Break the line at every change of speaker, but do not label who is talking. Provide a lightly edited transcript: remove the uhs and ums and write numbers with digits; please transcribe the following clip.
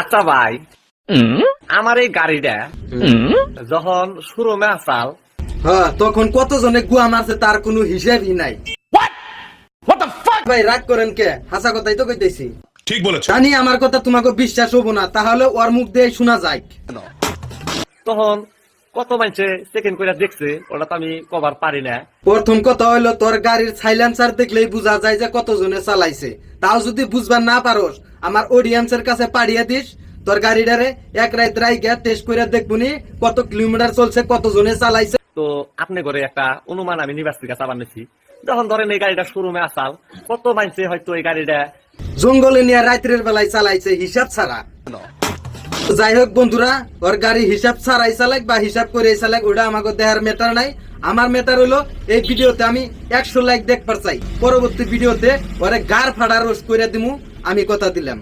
আচ্ছা ভাই, আমার এই গাড়িটা যখন শোরুমে আসাল
হ্যাঁ, তখন কতজনে গুয়া মারছে তার কোনো হিসাবই নাই। ভাই রাগ করেন কে? হাসা কথাই তো কইতেছি।
ঠিক বলেছো।
জানি আমার কথা তোমাকে বিশ্বাস হবো না, তাহলে ওর মুখ দিয়ে শোনা যায়।
তখন কত মানুষে চেকিং করে দেখছে, ওটা তো আমি কভার পারি না।
প্রথম কথা হইলো তোর গাড়ির সাইলেন্সার দেখলেই বোঝা যায় যে কতজনে চালাইছে। তাও যদি বুঝবার না পারোস, আমার অডিয়েন্সের কাছে পাঠিয়ে দিস। তোর গাড়িটারে এক রাত রাইগা টেস্ট করে দেখবুনি কত কিলোমিটার চলছে, কতজনে চালাইছে।
তো আপনি করে একটা অনুমান আমি নিবাস থেকে চালান নিছি। যখন ধরেন এই গাড়িটা শোরুমে আসাল, কত মানুষে হয়তো এই গাড়িটা
জঙ্গলে নিয়ে রাত্রের বেলায় চালাইছে হিসাব ছাড়া। যাই হোক বন্ধুরা, ওর গাড়ি হিসাব ছাড়াই চালাক বা হিসাব করে চালাক, ওটা আমাকে দেহার ম্যাটার নাই। আমার ম্যাটার হলো এই ভিডিওতে আমি 100 লাইক দেখবার চাই। পরবর্তী ভিডিওতে ওরে গার ফাড়া রোস্ট করে দিমু, আমি কথা দিলাম।